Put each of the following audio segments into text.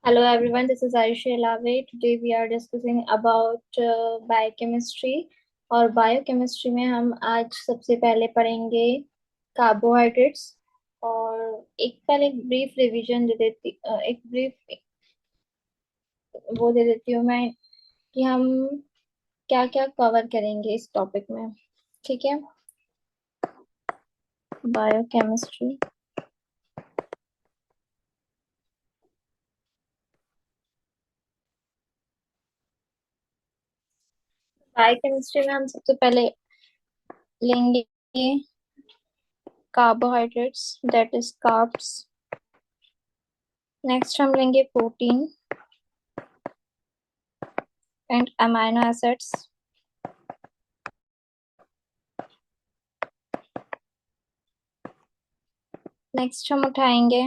Hello everyone, this is Ayushi Lave. Today we are discussing about biochemistry और biochemistry में हम आज सबसे पहले पढ़ेंगे कार्बोहाइड्रेट्स। और एक पहले एक ब्रीफ रिवीजन दे देती एक ब्रीफ वो दे देती हूँ मैं कि हम क्या क्या कवर करेंगे इस टॉपिक में। ठीक है। बायोकेमिस्ट्री बायोकेमिस्ट्री में हम सबसे पहले लेंगे carbohydrates, that is carbs. Next हम लेंगे protein and amino acids. Next हम उठाएंगे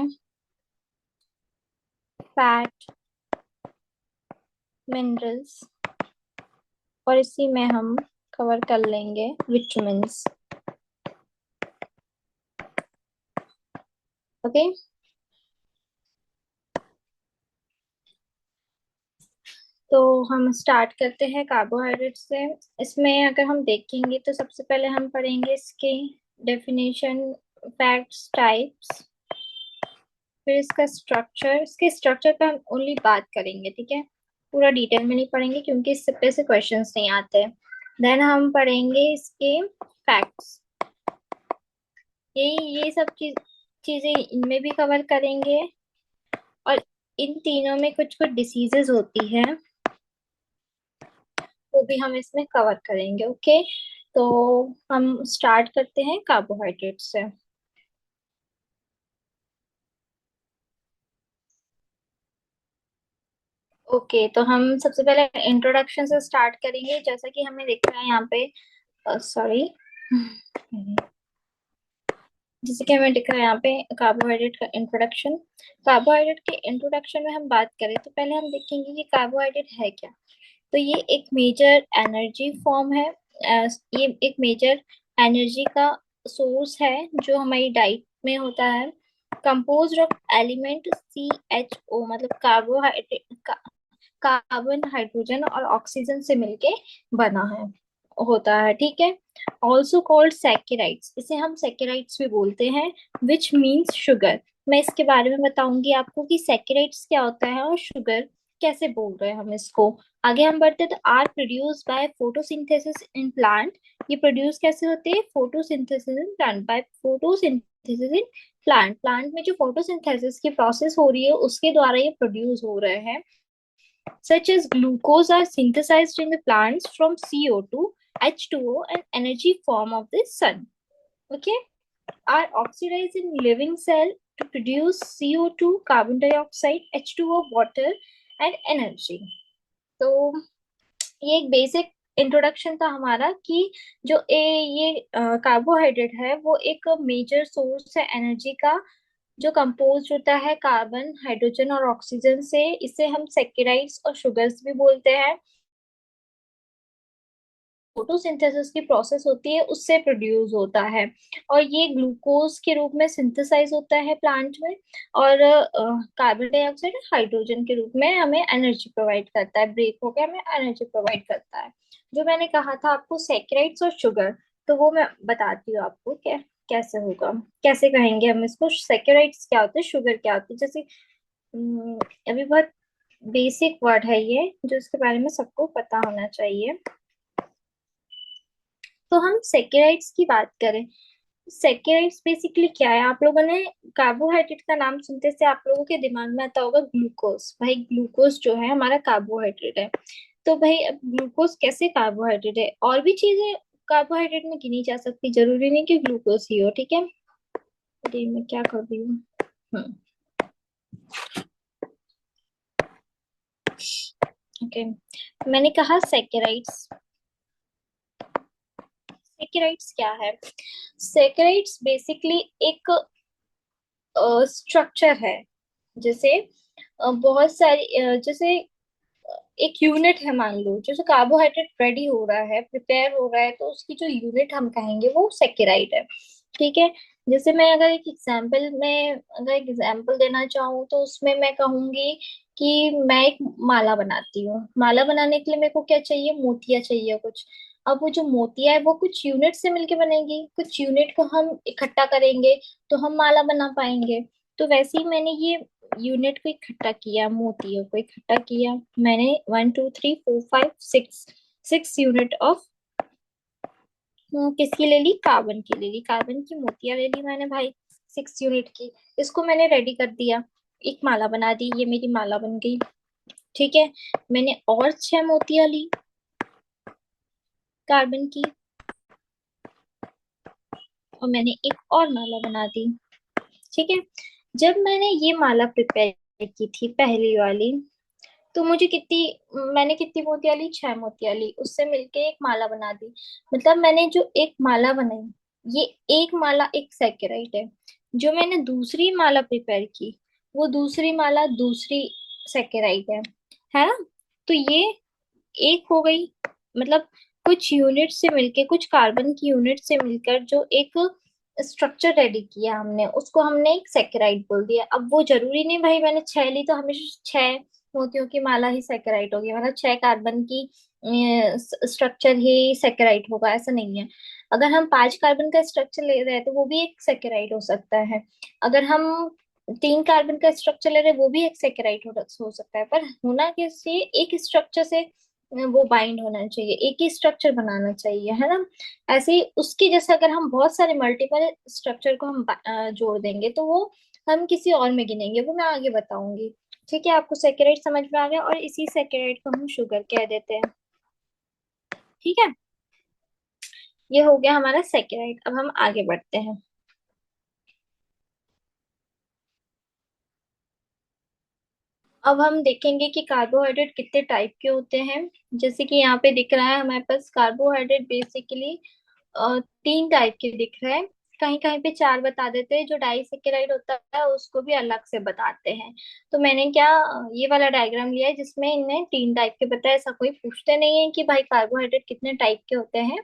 फैट, मिनरल्स, और इसी में हम कवर कर लेंगे विटामिन्स। ओके। तो हम स्टार्ट करते हैं कार्बोहाइड्रेट से। इसमें अगर हम देखेंगे तो सबसे पहले हम पढ़ेंगे इसके डेफिनेशन, फैक्ट्स, टाइप्स, फिर इसका स्ट्रक्चर। इसके स्ट्रक्चर पे हम ओनली बात करेंगे, ठीक है। पूरा डिटेल में नहीं पढ़ेंगे क्योंकि इससे पे से क्वेश्चंस नहीं आते। देन हम पढ़ेंगे इसके फैक्ट्स। ये सब चीजें इनमें भी कवर करेंगे। और इन तीनों में कुछ कुछ डिसीजेस होती है वो भी हम इसमें कवर करेंगे। ओके। तो हम स्टार्ट करते हैं कार्बोहाइड्रेट से। ओके, तो हम सबसे पहले इंट्रोडक्शन से स्टार्ट करेंगे। जैसा कि हमें दिख रहा है यहाँ पे, सॉरी, जैसे कि हमें दिख रहा है यहाँ पे कार्बोहाइड्रेट का इंट्रोडक्शन। कार्बोहाइड्रेट के इंट्रोडक्शन में हम बात करें तो पहले हम देखेंगे कि कार्बोहाइड्रेट है क्या। तो ये एक मेजर एनर्जी फॉर्म है। ये एक मेजर एनर्जी का सोर्स है जो हमारी डाइट में होता है। कंपोज ऑफ एलिमेंट CHO, मतलब कार्बोहाइड्रेट, कार्बन, हाइड्रोजन और ऑक्सीजन से मिलके बना है, होता है, ठीक है। ऑल्सो कॉल्ड सैकेराइड्स, इसे हम सैकेराइड्स भी बोलते हैं, विच मीन्स शुगर। मैं इसके बारे में बताऊंगी आपको कि सैकेराइड्स क्या होता है और शुगर कैसे बोल रहे हैं हम इसको। आगे हम बढ़ते हैं। तो are produce by photosynthesis in plant. ये प्रोड्यूस कैसे होते हैं? Photosynthesis in plant, by photosynthesis in plant. Plant में जो फोटोसिंथेसिस की प्रोसेस हो रही है उसके द्वारा ये प्रोड्यूस हो रहे हैं। Such as glucose are synthesized in the plants from CO2, H2O, and energy form of the sun. Okay, are oxidized in living cell to produce CO2, carbon dioxide, H2O, water, and energy. तो ये एक basic introduction था हमारा कि जो ये carbohydrate है वो एक मेजर सोर्स है एनर्जी का, जो कंपोज होता है कार्बन, हाइड्रोजन और ऑक्सीजन से। इसे हम सैकेराइड्स और शुगर्स भी बोलते हैं। फोटोसिंथेसिस की प्रोसेस होती है उससे प्रोड्यूस होता है, और ये ग्लूकोज के रूप में सिंथेसाइज होता है प्लांट में। और कार्बन डाइऑक्साइड हाइड्रोजन के रूप में हमें एनर्जी प्रोवाइड करता है, ब्रेक होकर हमें एनर्जी प्रोवाइड करता है। जो मैंने कहा था आपको सैकेराइड्स और शुगर, तो वो मैं बताती हूँ आपको क्या कैसे होगा, कैसे कहेंगे हम इसको। सैकेराइड्स क्या होते हैं, शुगर क्या होती है। जैसे अम, अभी बहुत बेसिक वर्ड है ये जो इसके बारे में सबको पता होना चाहिए। तो हम सेकेराइड्स की बात करें। सेकेराइड्स बेसिकली क्या है? आप लोगों ने कार्बोहाइड्रेट का नाम सुनते से आप लोगों के दिमाग में आता होगा ग्लूकोज। भाई ग्लूकोज जो है हमारा कार्बोहाइड्रेट है। तो भाई अब ग्लूकोज कैसे कार्बोहाइड्रेट है? और भी चीजें कार्बोहाइड्रेट में गिनी जा सकती, जरूरी नहीं कि ग्लूकोज ही हो, ठीक है। अरे मैं क्या कर रही हूँ। हम्म, ओके। मैंने कहा सेकेराइड्स। सेकेराइड्स क्या है? सेकेराइड्स बेसिकली एक स्ट्रक्चर है। जैसे बहुत सारी जैसे एक यूनिट है, मान लो जैसे कार्बोहाइड्रेट रेडी हो रहा है, प्रिपेयर हो रहा है, तो उसकी जो यूनिट हम कहेंगे वो सेकेराइड है, ठीक है। जैसे मैं अगर एक एग्जांपल देना चाहूँ तो उसमें मैं कहूंगी कि मैं एक माला बनाती हूँ। माला बनाने के लिए मेरे को क्या चाहिए, मोतिया चाहिए कुछ। अब वो जो मोतिया है वो कुछ यूनिट से मिलके बनेगी, कुछ यूनिट को हम इकट्ठा करेंगे तो हम माला बना पाएंगे। तो वैसे ही मैंने ये यूनिट को इकट्ठा किया, मोतियों को इकट्ठा किया मैंने, 1 2 3 4 5 6, 6 यूनिट ऑफ किसकी ले ली, कार्बन की ले ली, कार्बन की मोतिया ले ली मैंने भाई, 6 यूनिट की। इसको मैंने रेडी कर दिया, एक माला बना दी, ये मेरी माला बन गई। ठीक है, मैंने और 6 मोतियां ली कार्बन की, और मैंने एक और माला बना दी। ठीक है, जब मैंने ये माला प्रिपेयर की थी पहली वाली, तो मुझे मैंने कितनी मोतियां ली, 6 मोतियां ली, उससे मिलके एक माला बना दी। मतलब मैंने जो एक माला बनाई, ये एक माला एक सैकेराइट है। जो मैंने दूसरी माला प्रिपेयर की, वो दूसरी माला दूसरी सैकेराइट है ना। तो ये एक हो गई, मतलब कुछ यूनिट से मिलके, कुछ कार्बन की यूनिट से मिलकर जो एक स्ट्रक्चर रेडी किया हमने, उसको हमने एक सैकेराइड बोल दिया। अब वो जरूरी नहीं भाई मैंने 6 ली तो हमेशा 6 मोतियों की माला ही सैकेराइड होगी, मतलब 6 कार्बन की स्ट्रक्चर ही सैकेराइड होगा, ऐसा नहीं है। अगर हम 5 कार्बन का स्ट्रक्चर ले रहे हैं तो वो भी एक सैकेराइड हो सकता है। अगर हम 3 कार्बन का स्ट्रक्चर ले रहे हैं वो भी एक सैकेराइड हो सकता है, पर होना किसी एक स्ट्रक्चर से वो बाइंड होना चाहिए, एक ही स्ट्रक्चर बनाना चाहिए, है ना। ऐसे ही उसके जैसे अगर हम बहुत सारे मल्टीपल स्ट्रक्चर को हम जोड़ देंगे तो वो हम किसी और में गिनेंगे, वो मैं आगे बताऊंगी। ठीक है, आपको सैकेराइड समझ में आ गया, और इसी सैकेराइड को हम शुगर कह देते हैं। ठीक है, ये हो गया हमारा सैकेराइड। अब हम आगे बढ़ते हैं। अब हम देखेंगे कि कार्बोहाइड्रेट कितने टाइप के होते हैं। जैसे कि यहाँ पे दिख रहा है हमारे पास, कार्बोहाइड्रेट बेसिकली 3 टाइप के दिख रहे हैं। कहीं कहीं पे 4 बता देते हैं, जो डाइसेकेराइड होता है उसको भी अलग से बताते हैं। तो मैंने क्या ये वाला डायग्राम लिया है जिसमें इन्हें 3 टाइप के बताया। ऐसा कोई पूछते नहीं है कि भाई कार्बोहाइड्रेट कितने टाइप के होते हैं,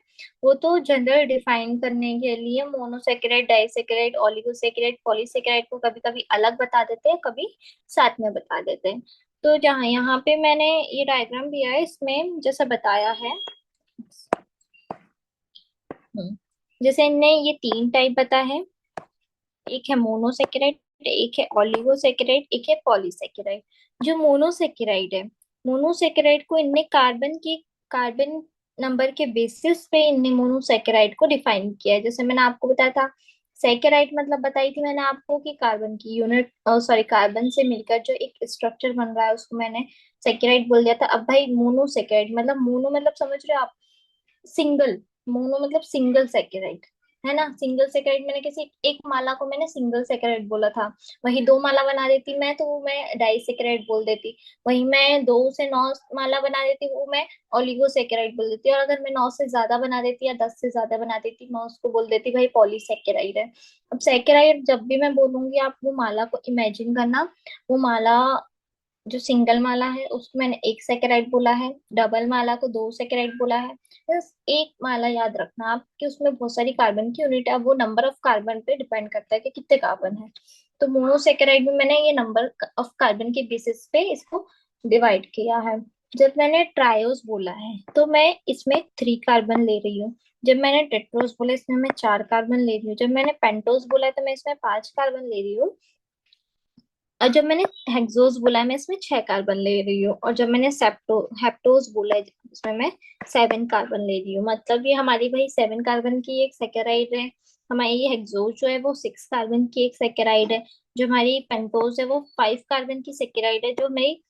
वो तो जनरल डिफाइन करने के लिए मोनोसेकेराइड, डाइसेकेराइड, ओलिगोसेकेराइड, पॉलीसेकेराइड को कभी कभी अलग बता देते हैं, कभी साथ में बता देते हैं। तो जहाँ यहाँ पे मैंने ये डायग्राम दिया है, इसमें जैसा बताया है, जैसे इनने ये 3 टाइप बता है, एक है मोनोसेकेराइड, एक है ऑलिगोसेकेराइड, एक है पॉलीसेकेराइड। जो मोनोसेकेराइड है, मोनोसेकेराइड को इनने कार्बन नंबर के बेसिस पे इनने मोनोसेकेराइड को डिफाइन किया है। जैसे मैंने आपको बताया था, सेकेराइड मतलब बताई थी मैंने आपको कि कार्बन की यूनिट, सॉरी, कार्बन से मिलकर जो एक स्ट्रक्चर बन रहा है उसको मैंने सेकेराइड बोल दिया था। अब भाई मोनोसेकेराइड मतलब, मोनो मतलब समझ रहे हो आप, सिंगल, मोनो मतलब सिंगल सेकेराइड, है ना। सिंगल सेकेराइड मैंने कैसे, एक माला को मैंने सिंगल सेकेराइड बोला था, वही 2 माला बना देती मैं तो वो मैं डाई सेकेराइड बोल देती। वही मैं 2 से 9 माला बना देती, वो मैं ओलिगो सेकेराइड बोल देती। और अगर मैं 9 से ज्यादा बना देती या 10 से ज्यादा बना देती, मैं उसको बोल देती भाई पॉलीसेकेराइड है। अब सेकेराइड जब भी मैं बोलूंगी, आप वो माला को इमेजिन करना। वो माला, जो सिंगल माला है उसको मैंने एक सेकेराइड बोला है, डबल माला को 2 सेकेराइड बोला है। बस एक माला याद रखना आप कि उसमें बहुत सारी कार्बन की यूनिट है, अब वो नंबर ऑफ कार्बन पे डिपेंड करता है कि कितने कार्बन है। तो मोनोसेकेराइड में मैंने ये नंबर ऑफ कार्बन के बेसिस पे इसको डिवाइड किया है। जब मैंने ट्रायोस बोला है तो मैं इसमें 3 कार्बन ले रही हूँ। जब मैंने टेट्रोस बोला इसमें मैं 4 कार्बन ले रही हूँ। जब मैंने पेंटोस बोला है तो मैं इसमें 5 कार्बन ले रही हूँ। और जब मैंने हेक्सोस बोला है मैं इसमें 6 कार्बन ले रही हूँ। और जब मैंने हेप्टोस बोला है इसमें मैं 7 कार्बन ले रही हूँ। मतलब ये हमारी भाई 7 कार्बन की एक सेकेराइड है। हमारी ये हेक्सोस जो है वो 6 कार्बन की एक सेकेराइड है। जो हमारी पेंटोस है वो 5 कार्बन की सेकेराइड है। जो मेरी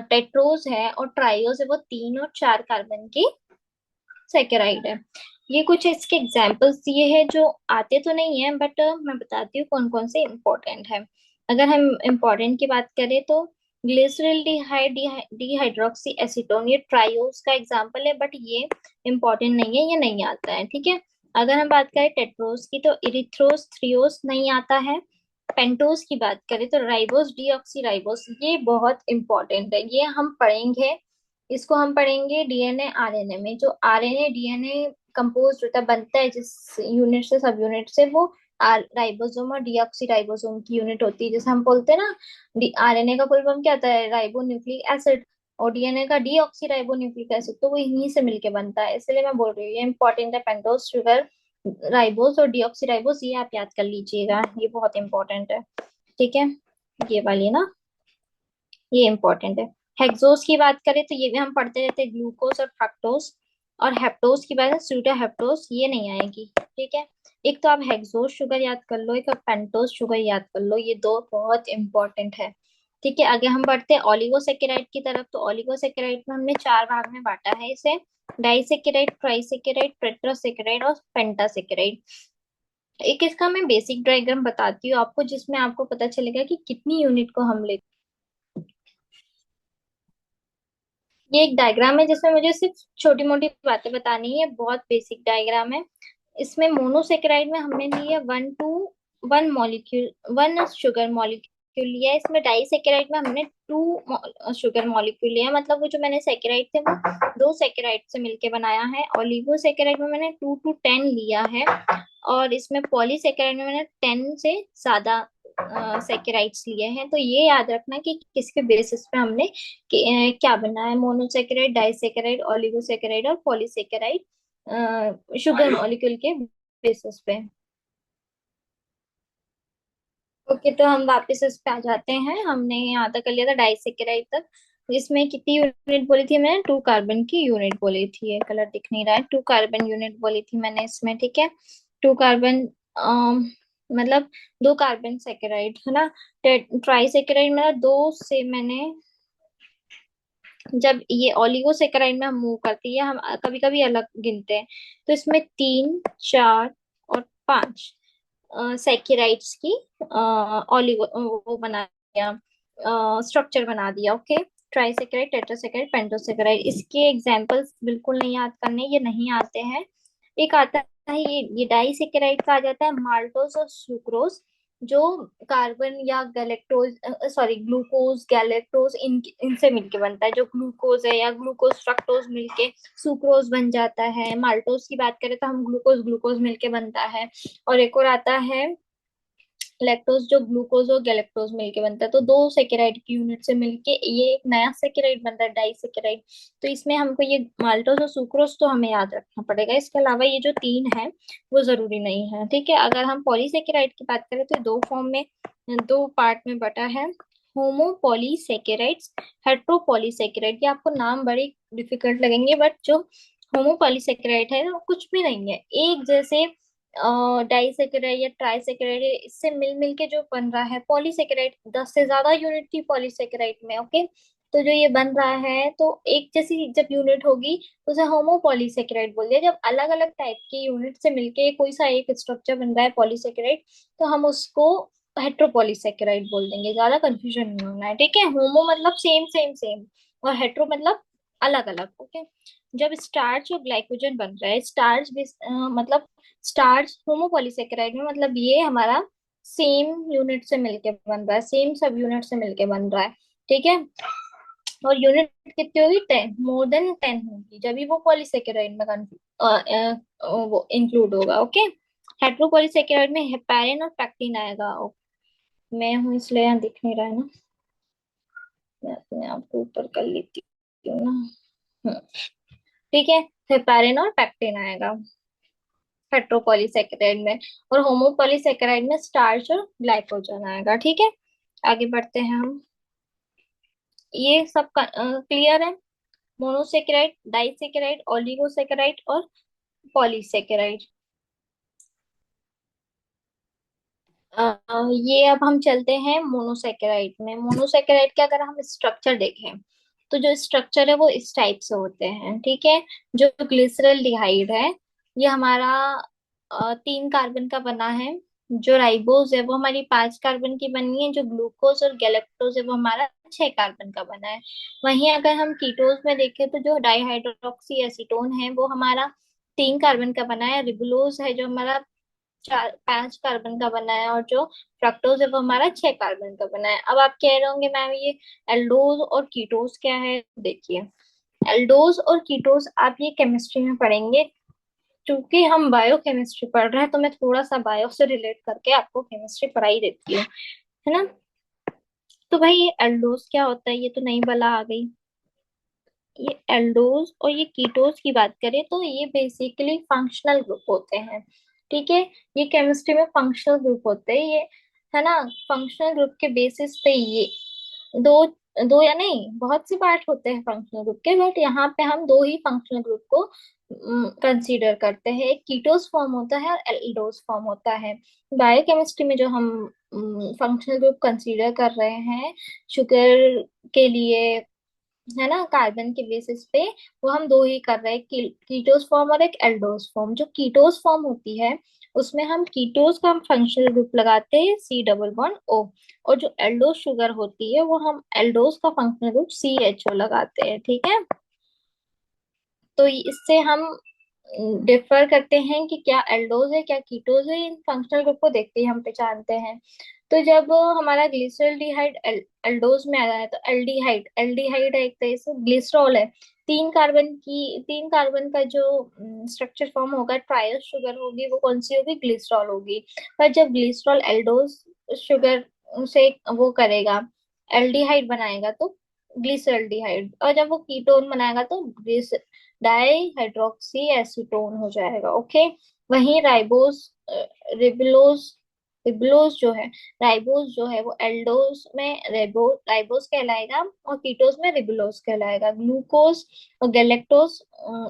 टेट्रोस है और ट्रायोस है वो 3 और 4 कार्बन की सेकेराइड है। ये कुछ इसके एग्जाम्पल्स दिए हैं जो आते तो नहीं है, बट मैं बताती हूँ कौन कौन से इम्पोर्टेंट है। अगर हम इम्पोर्टेंट की बात करें तो ग्लिसरॉल डिहाइड्रोक्सी एसीटोन, ये ट्रायोस का एग्जाम्पल है, बट ये इम्पोर्टेंट नहीं है, ये नहीं आता है। ठीक है, अगर हम बात करें टेट्रोस की तो इरिथ्रोस, थ्रियोस नहीं आता है। पेंटोस की बात करें तो राइबोस डीऑक्सी राइबोस, ये बहुत इंपॉर्टेंट है, ये हम पढ़ेंगे। इसको हम पढ़ेंगे डीएनए आरएनए में। जो आरएनए डीएनए कंपोज होता है, बनता है जिस यूनिट से, सब यूनिट से, वो राइबोसोम और डीऑक्सी राइबोसोम की यूनिट होती है। जैसे हम बोलते हैं ना, आरएनए का फुल फॉर्म क्या होता है, राइबो न्यूक्लिक एसिड, और डीएनए का डीऑक्सी राइबो न्यूक्लिक एसिड, तो वो यहीं से मिलके बनता है। इसलिए मैं बोल रही हूँ ये इंपॉर्टेंट है, पेंटोज शुगर राइबोस और डीऑक्सी राइबोस, ये आप याद कर लीजिएगा, ये बहुत इंपॉर्टेंट है। ठीक है, ये वाली ना, ये इंपॉर्टेंट है। हेक्सोस की बात करें तो ये भी हम पढ़ते रहते हैं, ग्लूकोज और फ्रक्टोज। और हेप्टोज की बात है, स्यूडो हेप्टोज, ये नहीं आएगी। ठीक है, एक तो आप हेक्सोस शुगर याद कर लो, एक आप पेंटोज शुगर याद कर लो, ये दो बहुत इंपॉर्टेंट है। ठीक है, आगे हम बढ़ते हैं ओलिगोसेकेराइड की तरफ। तो ओलिगोसेकेराइड में हमने चार भाग में बांटा है इसे, डाइसेकेराइड, ट्राइसेकेराइड, टेट्रासेकेराइड और पेंटासेकेराइड। एक इसका मैं बेसिक डायग्राम बताती हूँ आपको, जिसमें आपको पता चलेगा कि कितनी यूनिट को हम लेते। ये एक डायग्राम है जिसमें मुझे सिर्फ छोटी मोटी बातें बतानी है, बहुत बेसिक डायग्राम है। इसमें मोनोसेकेराइड में हमने लिया one molecule, one sugar molecule लिया है। इसमें डाइसेकेराइड में हमने टू शुगर मॉलिक्यूल लिया है, मतलब वो जो मैंने सेकेराइड थे वो दो सेकेराइड से मिलके बनाया है। ओलिगोसेकेराइड में मैंने 2 to 10 लिया है, और इसमें पॉलीसेकेराइड में मैंने 10 से ज्यादा सेकेराइड्स लिए हैं। तो ये याद रखना कि किसके बेसिस पे हमने क्या बना है, मोनोसेकेराइड, डाइसेकेराइड, ओलिगोसेकेराइड और पॉलीसेकेराइड शुगर मॉलिक्यूल के बेसिस पे। ओके, तो हम वापस इस पे आ जाते हैं। हमने यहाँ तक कर लिया था डाइसेकेराइड तक। इसमें कितनी यूनिट बोली थी मैंने, 2 कार्बन की यूनिट बोली थी। ये कलर दिख नहीं रहा है, 2 कार्बन यूनिट बोली थी मैंने इसमें। ठीक है, 2 कार्बन मतलब 2 कार्बन सेकेराइड है ना। ट्राइसेकेराइड मतलब दो से मैंने, जब ये ओलिगोसेकेराइड में हम मूव करते हैं, हम कभी कभी अलग गिनते हैं, तो इसमें 3, 4 और 5 सेकेराइड्स की ओलिगो वो बना दिया, स्ट्रक्चर बना दिया। ओके, ट्राइसेकेराइड, टेट्रासेकेराइड, पेंटोसेकेराइड, इसके एग्जांपल्स बिल्कुल नहीं याद करने, ये नहीं आते हैं। एक आता है ये डाइसेकेराइड का आ जाता है माल्टोज और सुक्रोज, जो कार्बन या गैलेक्टोज, सॉरी ग्लूकोज गैलेक्टोज, इनसे मिलके बनता है। जो ग्लूकोज है या ग्लूकोज फ्रक्टोज मिलके सुक्रोज बन जाता है। माल्टोज की बात करें तो हम ग्लूकोज ग्लूकोज मिलके बनता है। और एक और आता है लैक्टोज, जो ग्लूकोज और गैलेक्टोज मिलके बनता है। तो दो सेकेराइड की यूनिट से मिलके ये एक नया सेकेराइड बनता है, डाइसेकेराइड। तो इसमें हमको ये माल्टोज और सुक्रोज तो हमें याद रखना पड़ेगा, इसके अलावा ये जो तीन है वो जरूरी नहीं है। ठीक है, अगर हम पॉलीसेकेराइड की बात करें तो दो फॉर्म में, दो पार्ट में बटा है, होमोपॉलीसेकेराइड्स, हेट्रोपॉलीसेकेराइड। ये आपको नाम बड़े डिफिकल्ट लगेंगे, बट जो होमोपॉलीसेकेराइड है वो कुछ भी नहीं है, एक जैसे डाइसेकेराइड या ट्राइसेकेराइड, इससे मिल मिल के जो बन रहा है पॉलीसेकेराइड, 10 से ज्यादा यूनिट थी पॉलीसेकेराइड में। ओके, तो जो ये बन रहा है, तो एक जैसी जब यूनिट होगी तो उसे होमोपॉलीसेकेराइड बोल दिया। जब अलग अलग टाइप की यूनिट से मिलके कोई सा एक स्ट्रक्चर बन रहा है पॉलीसेकेराइड, तो हम उसको हेट्रोपॉलीसेकेराइड बोल देंगे, ज्यादा कंफ्यूजन नहीं होना है। ठीक है, होमो मतलब सेम सेम सेम, और हेट्रो मतलब अलग अलग। ओके, जब स्टार्च और ग्लाइकोजन बन रहा है, स्टार्च मतलब स्टार्च होमोपॉलीसेकेराइड में, मतलब ये हमारा सेम यूनिट से मिलके बन रहा है, सेम सब यूनिट से मिलके बन रहा है। ठीक है, और यूनिट कितनी होगी, 10, मोर देन 10 होगी, जब भी वो पॉलीसेकेराइड में वो इंक्लूड होगा। ओके, हेट्रोपॉलीसेकेराइड में हेपारिन और पैक्टिन आएगा। मैं हूँ इसलिए यहाँ दिख नहीं रहा है ना, मैं अपने आप को ऊपर कर लेती हूँ ना। हम्म, ठीक है, हेपारिन और पैक्टिन आएगा हेट्रोपॉलीसेकेराइड में, और होमोपॉलीसेकेराइड में स्टार्च और ग्लाइकोजन आएगा। ठीक है, आगे बढ़ते हैं हम। ये सब क्लियर है, मोनोसेकेराइड, डाइसेकेराइड, ओलिगोसेकेराइड और पॉलीसेकेराइड। ये अब हम चलते हैं मोनोसेकेराइड में। मोनोसेकेराइड के अगर हम स्ट्रक्चर देखें, तो जो स्ट्रक्चर है वो इस टाइप से होते हैं। ठीक है, जो ग्लिसरल्डिहाइड है ये हमारा 3 कार्बन का बना है। जो राइबोज है वो हमारी 5 कार्बन की बनी है। जो ग्लूकोज और गैलेक्टोज है वो हमारा 6 कार्बन का बना है। वहीं अगर हम कीटोज में देखें तो जो डाइहाइड्रोक्सी एसीटोन है वो हमारा 3 कार्बन का बना है। रिबुलोज है जो हमारा 5 कार्बन का बना है, और जो फ्रक्टोज है वो हमारा 6 कार्बन का बना है। अब आप कह रहे होंगे मैम ये एल्डोज और कीटोज क्या है, देखिए एल्डोज और कीटोज आप ये केमिस्ट्री में पढ़ेंगे, चूंकि हम बायोकेमिस्ट्री पढ़ रहे हैं तो मैं थोड़ा सा बायो से रिलेट करके आपको केमिस्ट्री पढ़ाई देती हूँ, है ना। तो भाई ये एल्डोज क्या होता है, ये तो नई बला आ गई। ये एल्डोज और ये कीटोज की बात करें तो ये बेसिकली फंक्शनल ग्रुप होते हैं, ठीक है। ये केमिस्ट्री में फंक्शनल ग्रुप होते हैं ये, है ना। फंक्शनल ग्रुप के बेसिस पे ये दो दो या नहीं बहुत से पार्ट होते हैं फंक्शनल ग्रुप के, बट यहाँ पे हम दो ही फंक्शनल ग्रुप को कंसीडर करते हैं। एक कीटोस फॉर्म होता है और एल्डोस फॉर्म होता है। बायोकेमिस्ट्री में जो हम फंक्शनल ग्रुप कंसीडर कर रहे हैं शुगर के लिए, है ना, कार्बन के बेसिस पे, वो हम दो ही कर रहे हैं, कीटोस फॉर्म और एक एल्डोस फॉर्म। जो कीटोस फॉर्म होती है उसमें हम कीटोस का हम फंक्शनल ग्रुप लगाते हैं C डबल बॉन्ड O, और जो एल्डोस शुगर होती है वो हम एल्डोस का फंक्शनल ग्रुप CHO लगाते हैं, ठीक है। तो इससे हम डिफर करते हैं कि क्या एल्डोज है क्या कीटोज है, इन फंक्शनल ग्रुप को देखते ही हम पहचानते हैं। तो जब हमारा ग्लिसरॉल्डिहाइड एल्डोज में आ रहा है तो एल्डिहाइड एल्डिहाइड है, एक तरह से ग्लिसरॉल है। तीन कार्बन का जो स्ट्रक्चर फॉर्म होगा, ट्रायल शुगर होगी, वो कौन सी होगी, ग्लिसरॉल होगी। पर जब ग्लिसरॉल एल्डोज शुगर से वो करेगा, एल्डिहाइड बनाएगा तो ग्लिसरॉल्डिहाइड, और जब वो कीटोन बनाएगा तो डाई हाइड्रोक्सी एसीटोन हो जाएगा, ओके। वहीं राइबोस रिबुलोज रिबुलोज जो है, राइबोस जो है वो एल्डोस में राइबोस कहलाएगा और कीटोस में रिबुलोज कहलाएगा। ग्लूकोज और गैलेक्टोज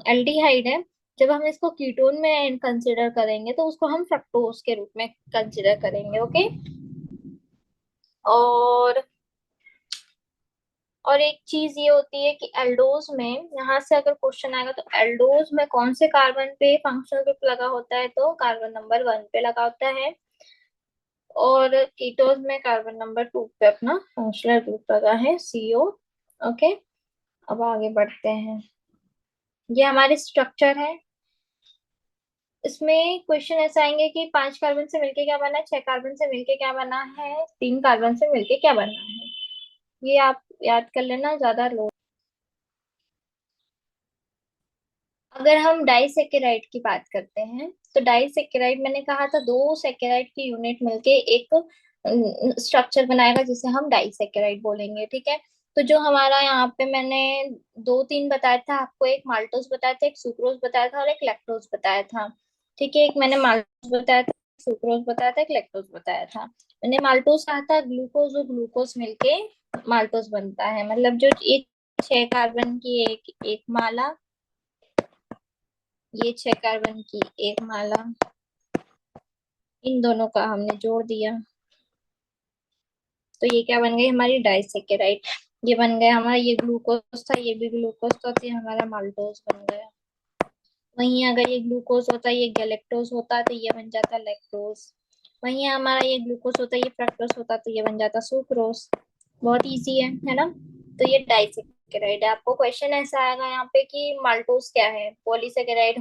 एल्डिहाइड है। जब हम इसको कीटोन में कंसिडर करेंगे तो उसको हम फ्रक्टोज के रूप में कंसिडर करेंगे, ओके। और और एक चीज ये होती है कि एल्डोज में, यहाँ से अगर क्वेश्चन आएगा तो एल्डोज में कौन से कार्बन पे फंक्शनल ग्रुप लगा होता है, तो कार्बन नंबर 1 पे लगा होता है। और कीटोज में कार्बन नंबर 2 पे अपना फंक्शनल ग्रुप लगा है CO, ओके। अब आगे बढ़ते हैं, ये हमारे स्ट्रक्चर है। इसमें क्वेश्चन ऐसे आएंगे कि 5 कार्बन से मिलके क्या बना है, 6 कार्बन से मिलके क्या बना है, 3 कार्बन से मिलके क्या बना है। ये आप याद कर लेना, ज्यादा लो। अगर हम डाइसेकेराइड की बात करते हैं तो डाइसेकेराइड, मैंने कहा था दो सेकेराइड की यूनिट मिलके एक स्ट्रक्चर बनाएगा जिसे हम डाइसेकेराइड बोलेंगे, ठीक है। तो जो हमारा यहाँ पे मैंने दो तीन बताया था आपको, एक माल्टोस बताया था, एक सुक्रोज बताया था और एक लैक्टोज बताया था, ठीक है। एक मैंने माल्टोस बताया था, सुक्रोज बताया था, एक लैक्टोज बताया था। मैंने माल्टोस कहा था ग्लूकोज और ग्लूकोज मिलके माल्टोस बनता है, मतलब जो एक 6 कार्बन की एक माला, ये 6 कार्बन की एक माला, इन दोनों का हमने जोड़ दिया तो ये क्या बन गई, हमारी डाइसेकेराइड। ये बन गया हमारा, ये ग्लूकोज था, ये भी ग्लूकोज था, तो ये हमारा माल्टोज बन गया। वहीं अगर ये ग्लूकोज होता, ये गैलेक्टोज होता तो ये बन जाता लैक्टोज। वहीं हमारा ये ग्लूकोज होता, ये फ्रक्टोज होता तो ये बन जाता सुक्रोज। बहुत इजी है ना। तो ये डाइसेकेराइड है। आपको क्वेश्चन ऐसा आएगा यहाँ पे कि माल्टोज क्या है, पॉलीसेकेराइड,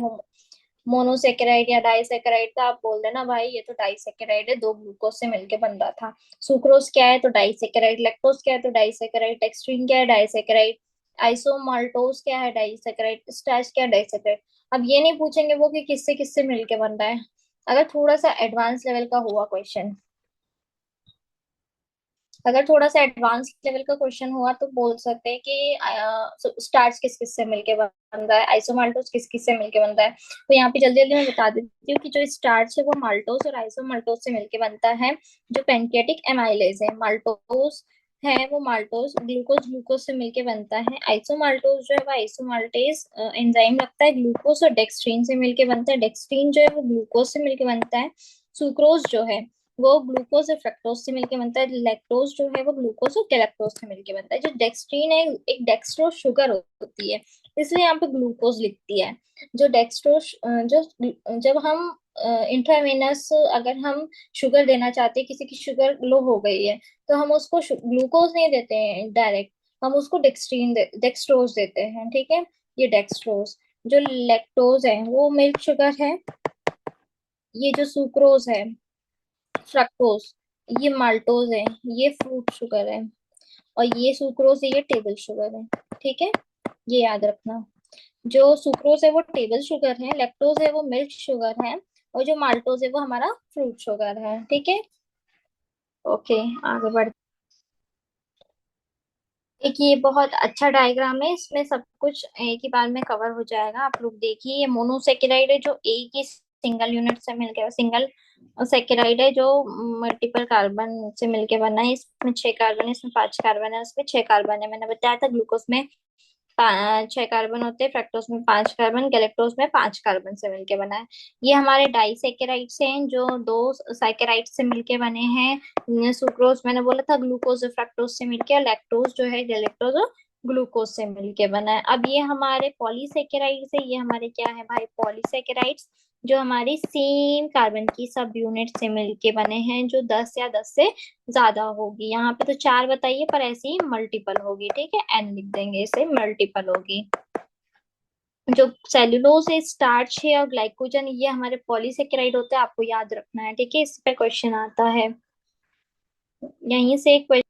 मोनोसेकेराइड या डाइसेकेराइड, तो आप बोल देना भाई ये तो डाइसेकेराइड है, दो ग्लूकोज से मिलके बन रहा था। सुक्रोज क्या है तो डाइसेकेराइड, लैक्टोज क्या है तो डाइसेकेराइड, डेक्सट्रीन क्या है डाइसेकेराइड, आइसोमाल्टोज क्या है डाइसेकेराइड, स्टार्च क्या है डाइसेकेराइड। अब ये नहीं पूछेंगे वो कि किससे किससे मिलके बन रहा है, अगर थोड़ा सा एडवांस लेवल का हुआ क्वेश्चन। अगर थोड़ा सा एडवांस लेवल का क्वेश्चन हुआ तो बोल सकते हैं कि स्टार्च किस किस से मिलके बन रहा है, आइसोमाल्टोस किस किस से मिलके बन रहा है। तो यहाँ पे जल्दी जल्दी मैं बता देती हूँ कि जो स्टार्च है वो माल्टोस और आइसोमाल्टोस से मिलके बनता है। जो पेनकेटिक एमाइलेज है, माल्टोस है, वो माल्टोस ग्लूकोज ग्लूकोज से मिलके बनता है। आइसोमाल्टोस जो है वो आइसोमाल्टेज एंजाइम लगता है, ग्लूकोज और डेक्सट्रीन से मिलके बनता है। डेक्सट्रीन जो है वो ग्लूकोज से मिलके बनता है। सुक्रोज जो है वो ग्लूकोज और फ्रक्टोज से मिलके बनता है। लैक्टोज जो है वो ग्लूकोज और गैलेक्टोज से मिलके बनता है। जो डेक्सट्रीन है एक डेक्सट्रोज शुगर होती है, इसलिए यहाँ पे ग्लूकोज लिखती है। जो डेक्सट्रोज जो जब हम इंट्रावेनस अगर हम शुगर देना चाहते हैं, किसी की शुगर लो हो गई है, तो हम उसको ग्लूकोज नहीं देते हैं डायरेक्ट, हम उसको डेक्सट्रोज देते हैं, ठीक है। ये डेक्सट्रोज। जो लैक्टोज है वो मिल्क शुगर है। ये जो सुक्रोज है, फ्रक्टोज, ये माल्टोज है, ये फ्रूट शुगर है। और ये सुक्रोज है, ये टेबल शुगर है, ठीक है। ये याद रखना। जो सुक्रोज है वो टेबल शुगर है, लैक्टोज है वो मिल्क शुगर है, और जो माल्टोज है वो हमारा फ्रूट शुगर है। ठीक है। ओके, आगे बढ़। एक ये बहुत अच्छा डायग्राम है, इसमें सब कुछ एक ही बार में कवर हो जाएगा। आप लोग देखिए, ये मोनोसेकेराइड है जो एक ही सिंगल यूनिट से मिलके, सिंगल सेकेराइड है जो मल्टीपल कार्बन से मिलके बना है। इसमें 6 कार्बन है, इसमें 5 कार्बन है, उसमें 6 कार्बन है। मैंने बताया था ग्लूकोज में 6 कार्बन होते हैं, फ्रक्टोज में 5 कार्बन, गैलेक्टोज में 5 कार्बन से मिलके बना है। ये हमारे डाइसेकेराइड्स हैं जो दो साइकेराइड से मिलके बने हैं। सुक्रोज मैंने बोला था ग्लूकोज फ्रक्टोज से मिलके, और लैक्टोज जो है गैलेक्टोज ग्लूकोज से मिलके बना है। अब ये हमारे पॉलीसेकेराइड्स है, ये हमारे क्या है भाई, पॉलीसेकेराइड्स, जो हमारी सेम कार्बन की सब यूनिट से मिलके बने हैं, जो 10 या 10 से ज्यादा होगी। यहाँ पे तो 4 बताइए, पर ऐसे ही मल्टीपल होगी। ठीक है, एन लिख देंगे, इसे मल्टीपल होगी। जो सेल्यूलोज है, स्टार्च है, और ग्लाइकोजन, ये हमारे पॉलीसेकेराइड होते हैं, आपको याद रखना है। ठीक है, इस पे क्वेश्चन आता है। यहीं से एक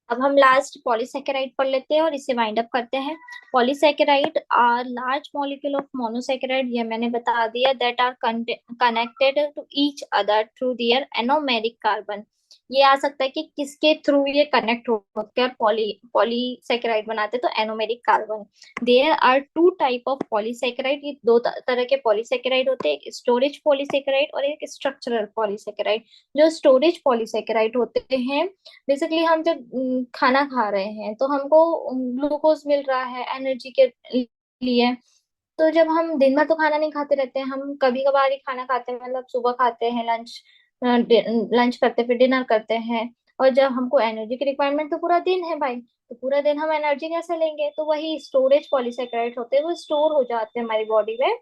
अब हम लास्ट पॉलीसेकेराइड पढ़ लेते हैं और इसे वाइंड अप करते हैं। Polysaccharide are large molecule of monosaccharide, ये मैंने बता दिया, that are connected to each other through their anomeric carbon. ये आ सकता है कि किसके थ्रू ये कनेक्ट होकर और पॉलीसेकेराइड बनाते हैं, तो anomeric carbon. There are two type of polysaccharide, ये दो तरह के पॉलीसेकेराइड होते हैं, एक स्टोरेज पॉलीसेकेराइड और एक स्ट्रक्चरल पॉलीसेकेराइड। जो स्टोरेज पॉलीसेकेराइड होते हैं, बेसिकली हम जब खाना खा रहे हैं तो हमको ग्लूकोज मिल रहा है एनर्जी के लिए। तो जब हम दिन भर तो खाना नहीं खाते रहते हैं, हम कभी कभार ही खाना खाते हैं, मतलब सुबह खाते हैं लंच, लंच करते फिर डिनर करते हैं। और जब हमको एनर्जी की रिक्वायरमेंट तो पूरा दिन है भाई, तो पूरा दिन हम एनर्जी कैसे लेंगे, तो वही स्टोरेज पॉलीसेकेराइड होते हैं, वो स्टोर हो जाते हैं हमारी बॉडी में।